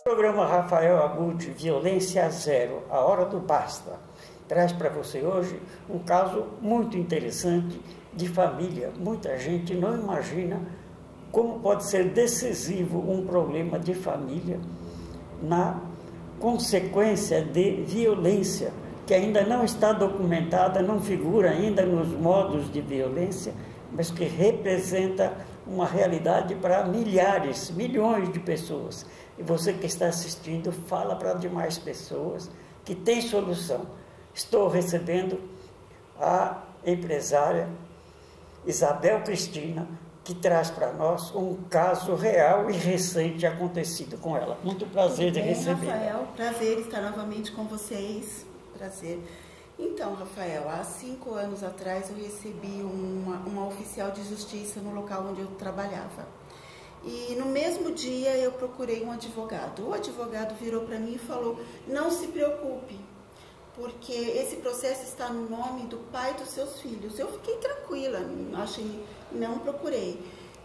O programa Rafael Abude, Violência Zero, a hora do basta, traz para você hoje um caso muito interessante de família. Muita gente não imagina como pode ser decisivo um problema de família na consequência de violência, que ainda não está documentada, não figura ainda nos modos de violência, mas que representa uma realidade para milhares, milhões de pessoas. E você que está assistindo, fala para demais pessoas que tem solução. Estou recebendo a empresária Isabel Cristina, que traz para nós um caso real e recente acontecido com ela. Muito prazer de receber. Rafael, prazer estar novamente com vocês. Prazer. Então, Rafael, há 5 anos atrás eu recebi uma oficial de justiça no local onde eu trabalhava. E no mesmo dia eu procurei um advogado. O advogado virou para mim e falou: não se preocupe, porque esse processo está no nome do pai dos seus filhos. Eu fiquei tranquila, não procurei.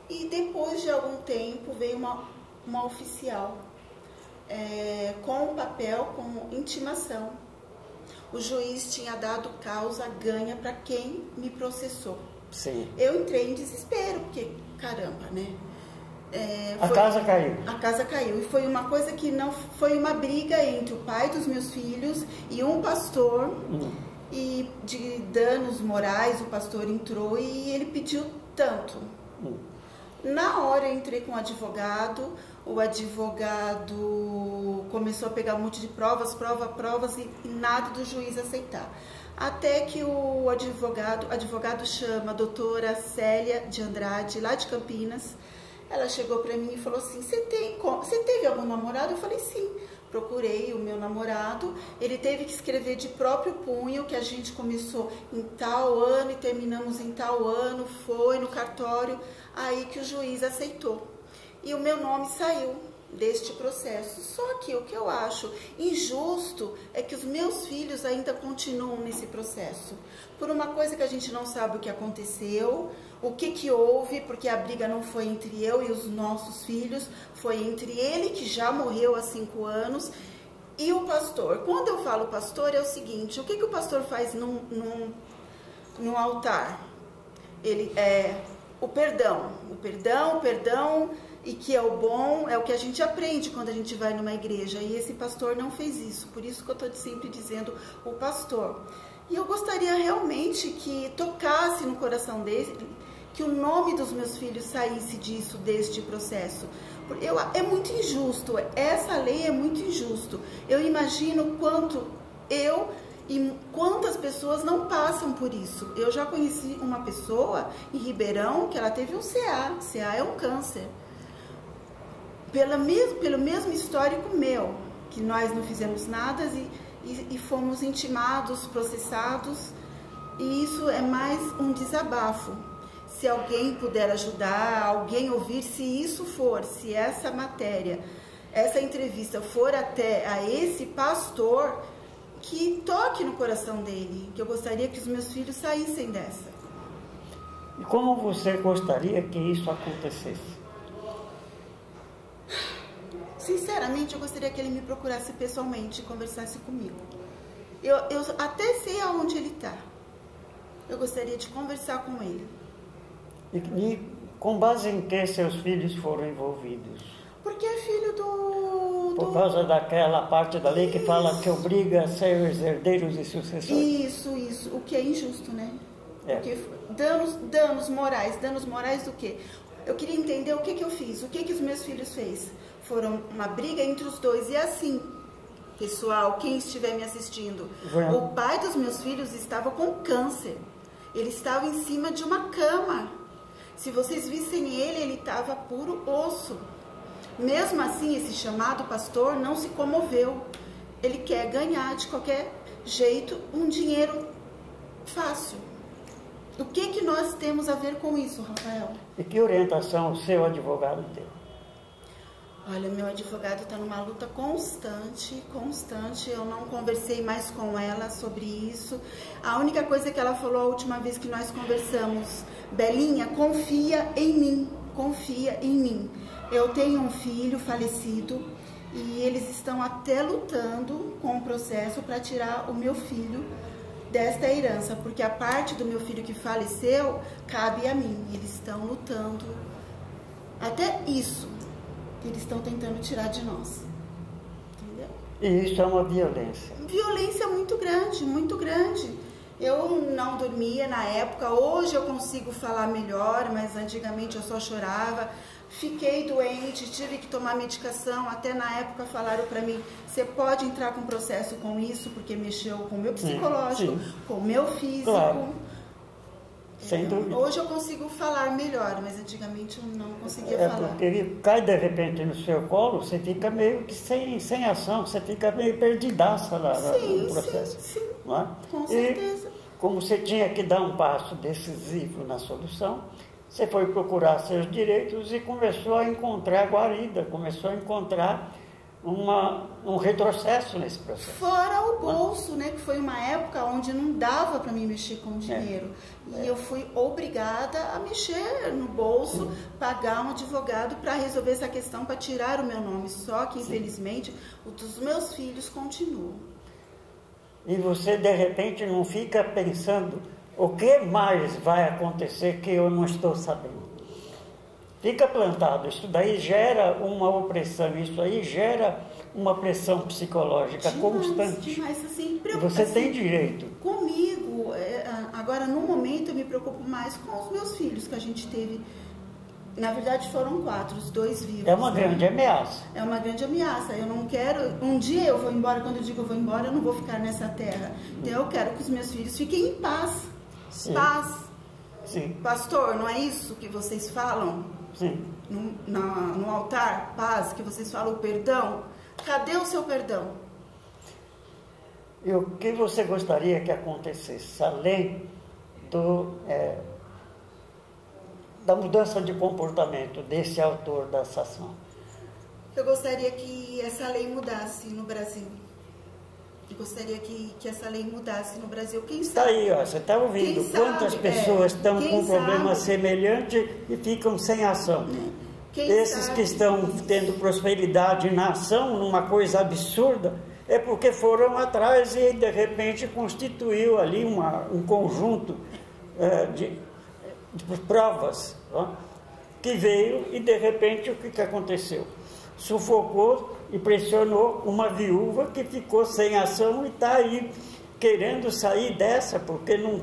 E depois de algum tempo veio uma oficial com o papel, com intimação. O juiz tinha dado causa ganha para quem me processou. Sim. Eu entrei em desespero, porque caramba, né? A casa caiu. A casa caiu. E foi uma coisa que não foi uma briga entre o pai dos meus filhos e um pastor. E de danos morais, o pastor entrou e ele pediu tanto. Na hora eu entrei com o advogado começou a pegar um monte de provas e nada do juiz aceitar. Até que o advogado chama a doutora Célia de Andrade, lá de Campinas. Ela chegou para mim e falou assim: você teve algum namorado? Eu falei sim. Procurei o meu namorado, ele teve que escrever de próprio punho que a gente começou em tal ano e terminamos em tal ano, foi no cartório, aí que o juiz aceitou. E o meu nome saiu deste processo. Só que o que eu acho injusto é que os meus filhos ainda continuam nesse processo. Por uma coisa que a gente não sabe o que aconteceu, o que houve, porque a briga não foi entre eu e os nossos filhos, foi entre ele, que já morreu há 5 anos, e o pastor. Quando eu falo pastor, é o seguinte: o que o pastor faz num altar? Ele o perdão, e que é o bom, é o que a gente aprende quando a gente vai numa igreja, e esse pastor não fez isso, por isso que eu estou sempre dizendo o pastor. E eu gostaria realmente que tocasse no coração dele, que o nome dos meus filhos saísse deste processo. É muito injusto, essa lei é muito injusto. Eu imagino quantas pessoas não passam por isso. Eu já conheci uma pessoa em Ribeirão que ela teve um CA. CA é um câncer. Pelo mesmo histórico meu, que nós não fizemos nada e fomos intimados, processados, e isso é mais um desabafo. Se alguém puder ajudar, alguém ouvir, se essa matéria, essa entrevista for até a esse pastor, que toque no coração dele, que eu gostaria que os meus filhos saíssem dessa. E como você gostaria que isso acontecesse? Sinceramente, eu gostaria que ele me procurasse pessoalmente e conversasse comigo. Eu até sei aonde ele está. Eu gostaria de conversar com ele. E com base em que seus filhos foram envolvidos? Porque é filho do... Por causa daquela parte da lei que fala que obriga a ser os herdeiros e sucessores. Isso. O que é injusto, né? Porque danos morais do quê? Eu queria entender o que eu fiz, o que os meus filhos fez. Foram uma briga entre os dois. E assim, pessoal, quem estiver me assistindo, o pai dos meus filhos estava com câncer. Ele estava em cima de uma cama. Se vocês vissem ele estava puro osso. Mesmo assim, esse chamado pastor não se comoveu. Ele quer ganhar de qualquer jeito um dinheiro fácil. O que nós temos a ver com isso, Rafael? E que orientação o seu advogado deu? Olha, meu advogado está numa luta constante. Eu não conversei mais com ela sobre isso. A única coisa que ela falou a última vez que nós conversamos: Belinha, confia em mim, confia em mim. Eu tenho um filho falecido e eles estão até lutando com o processo para tirar o meu filho desta herança, porque a parte do meu filho que faleceu cabe a mim. Eles estão lutando, até isso eles estão tentando tirar de nós, entendeu? E isso é uma violência. Violência muito grande, muito grande. Eu não dormia na época, hoje eu consigo falar melhor, mas antigamente eu só chorava. Fiquei doente, tive que tomar medicação, até na época falaram para mim: você pode entrar com processo com isso, porque mexeu com o meu psicológico, com o meu físico. Claro. Sem dúvida. Hoje eu consigo falar melhor, mas antigamente eu não conseguia falar. Porque cai de repente no seu colo, você fica meio que sem ação, você fica meio perdidaça lá no processo. Sim, não é? Com certeza. Como você tinha que dar um passo decisivo na solução, você foi procurar seus direitos e começou a encontrar guarida, começou a encontrar um retrocesso nesse processo. Fora o bolso, né, que foi uma época onde não dava para mim mexer com dinheiro. E eu fui obrigada a mexer no bolso, pagar um advogado para resolver essa questão, para tirar o meu nome. Só que, infelizmente, o dos meus filhos continuam. E você, de repente, não fica pensando: o que mais vai acontecer que eu não estou sabendo? Fica plantado. Isso daí gera uma opressão, isso aí gera uma pressão psicológica constante. Demais, assim, e você tem direito. Comigo, agora no momento eu me preocupo mais com os meus filhos que a gente teve. Na verdade foram 4, os 2 vivos. É uma grande ameaça. É uma grande ameaça. Eu não quero... Um dia eu vou embora, quando eu digo eu vou embora, eu não vou ficar nessa terra. Então eu quero que os meus filhos fiquem em paz. Sim. Paz. Sim. Pastor, não é isso que vocês falam? Sim. No altar, paz, que vocês falam o perdão? Cadê o seu perdão? E o que você gostaria que acontecesse, além da mudança de comportamento desse autor dessa ação? Eu gostaria que essa lei mudasse no Brasil. Eu gostaria que essa lei mudasse no Brasil. Quem sabe? Está aí, ó, você está ouvindo quantas pessoas estão com um problema semelhante e ficam sem ação. Esses que estão tendo prosperidade na ação, numa coisa absurda, é porque foram atrás e de repente constituiu ali um conjunto de provas, ó, que veio e de repente o que aconteceu? Sufocou e pressionou uma viúva que ficou sem ação e está aí querendo sair dessa, porque não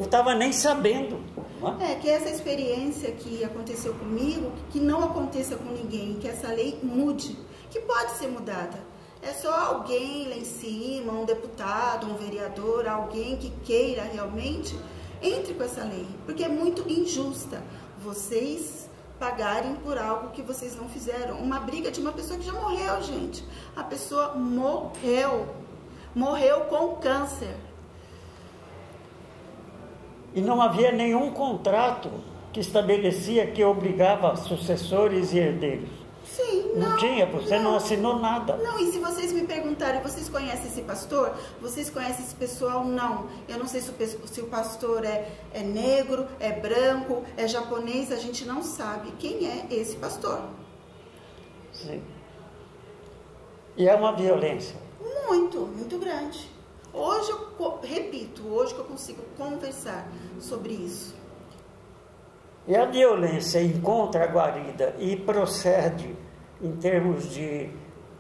estava nem sabendo. Não é? Que essa experiência que aconteceu comigo, que não aconteça com ninguém, que essa lei mude, que pode ser mudada. É só alguém lá em cima, um deputado, um vereador, alguém que queira realmente, entre com essa lei, porque é muito injusta vocês pagarem por algo que vocês não fizeram. Uma briga de uma pessoa que já morreu, gente. A pessoa morreu com câncer. E não havia nenhum contrato que estabelecia que obrigava sucessores e herdeiros. Sim, não tinha, você não assinou nada. Não, e se vocês me perguntarem, vocês conhecem esse pastor? Vocês conhecem esse pessoal? Não. Eu não sei se o pastor é negro, é branco, é japonês, a gente não sabe quem é esse pastor. Sim. E é uma violência. Muito, muito grande. Hoje eu repito, hoje que eu consigo conversar sobre isso. E a violência encontra a guarida e procede em termos de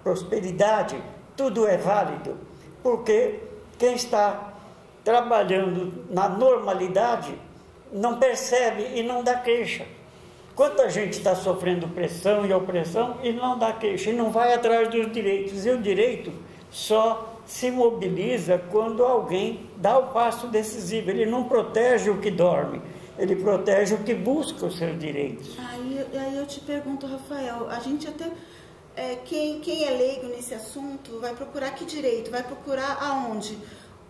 prosperidade, tudo é válido, porque quem está trabalhando na normalidade não percebe e não dá queixa. Quanta gente está sofrendo pressão e opressão e não dá queixa, e não vai atrás dos direitos, e o direito só se mobiliza quando alguém dá o passo decisivo. Ele não protege o que dorme, ele protege o que busca os seus direitos. Aí eu te pergunto, Rafael, a gente até, quem é leigo nesse assunto vai procurar que direito? Vai procurar aonde?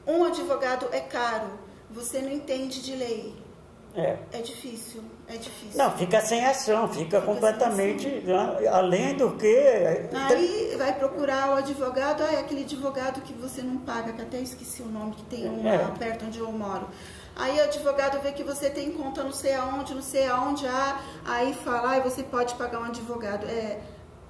Um advogado é caro, você não entende de lei. É difícil, é difícil. Não, fica sem ação, fica completamente sem ação. Né, além do que... Aí vai procurar o advogado, aquele advogado que você não paga, que até esqueci o nome, que tem uma perto onde eu moro. Aí o advogado vê que você tem conta não sei aonde, aí fala, você pode pagar um advogado.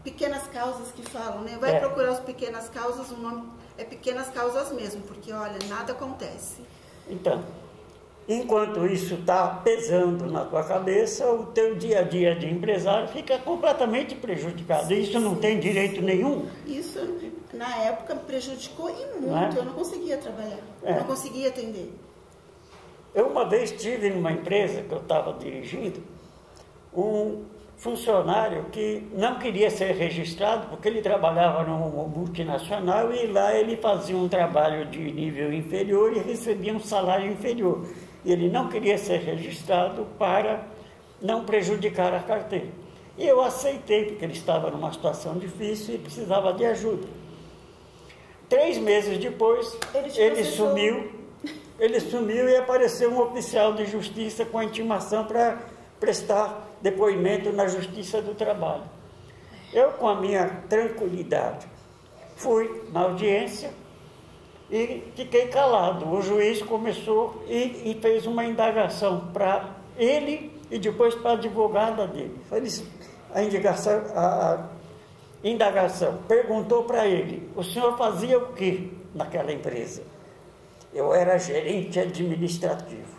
Pequenas causas que falam, né? Vai procurar as pequenas causas, o nome é pequenas causas mesmo, porque olha, nada acontece. Então, enquanto isso está pesando na tua cabeça, o teu dia a dia de empresário fica completamente prejudicado. E isso não tem direito nenhum. Isso, na época, me prejudicou e muito. Eu não conseguia trabalhar, não conseguia atender. Eu uma vez tive numa empresa que eu estava dirigindo, um funcionário que não queria ser registrado porque ele trabalhava numa multinacional e lá ele fazia um trabalho de nível inferior e recebia um salário inferior. E ele não queria ser registrado para não prejudicar a carteira. E eu aceitei, porque ele estava numa situação difícil e precisava de ajuda. 3 meses depois, ele sumiu e apareceu um oficial de justiça com a intimação para prestar depoimento na Justiça do Trabalho. Eu, com a minha tranquilidade, fui na audiência e fiquei calado. O juiz começou e fez uma indagação para ele e depois para a advogada dele. A indagação perguntou para ele: o senhor fazia o quê naquela empresa? Eu era gerente administrativo.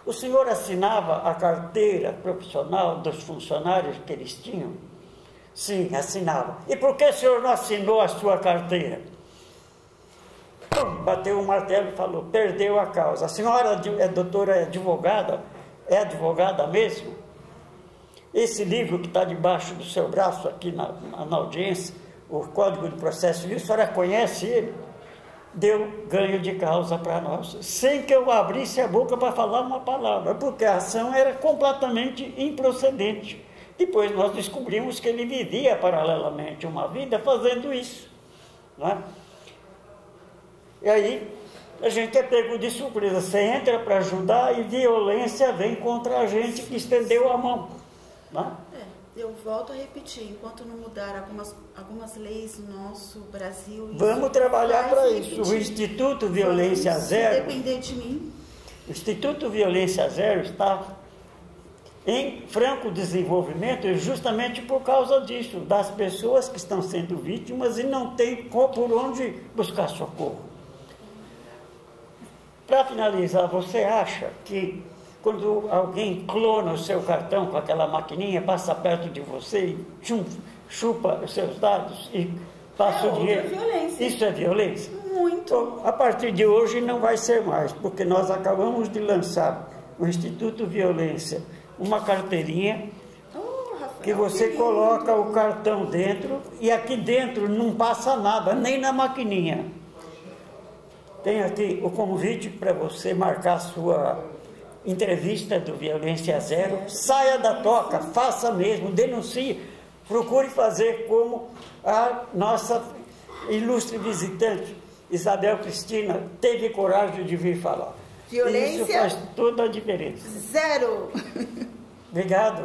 O senhor assinava a carteira profissional dos funcionários que eles tinham? Sim, assinava. E por que o senhor não assinou a sua carteira? Bateu o martelo e falou: perdeu a causa. A senhora é doutora advogada? É advogada mesmo? Esse livro que está debaixo do seu braço aqui na audiência, o Código de Processo Civil, a senhora conhece ele? Deu ganho de causa para nós, sem que eu abrisse a boca para falar uma palavra, porque a ação era completamente improcedente. Depois nós descobrimos que ele vivia paralelamente uma vida fazendo isso, não é? E aí a gente é pego de surpresa, você entra para ajudar e violência vem contra a gente que estendeu a mão, não é? Eu volto a repetir, enquanto não mudar algumas leis no nosso Brasil... Vamos trabalhar para isso. O Instituto Violência Zero... Se depender de mim... O Instituto Violência Zero está em franco desenvolvimento justamente por causa disso, das pessoas que estão sendo vítimas e não têm por onde buscar socorro. Para finalizar, você acha que quando alguém clona o seu cartão com aquela maquininha, passa perto de você e chupa os seus dados e passa o dinheiro? Violência. Isso é violência? Muito. Então, a partir de hoje não vai ser mais, porque nós acabamos de lançar o Instituto Violência, uma carteirinha que você coloca o cartão dentro e aqui dentro não passa nada, nem na maquininha. Tem aqui o convite para você marcar sua entrevista do Violência Zero, saia da toca, faça mesmo, denuncie, procure fazer como a nossa ilustre visitante, Isabel Cristina, teve coragem de vir falar. Violência Isso faz toda a diferença. Zero. Obrigado.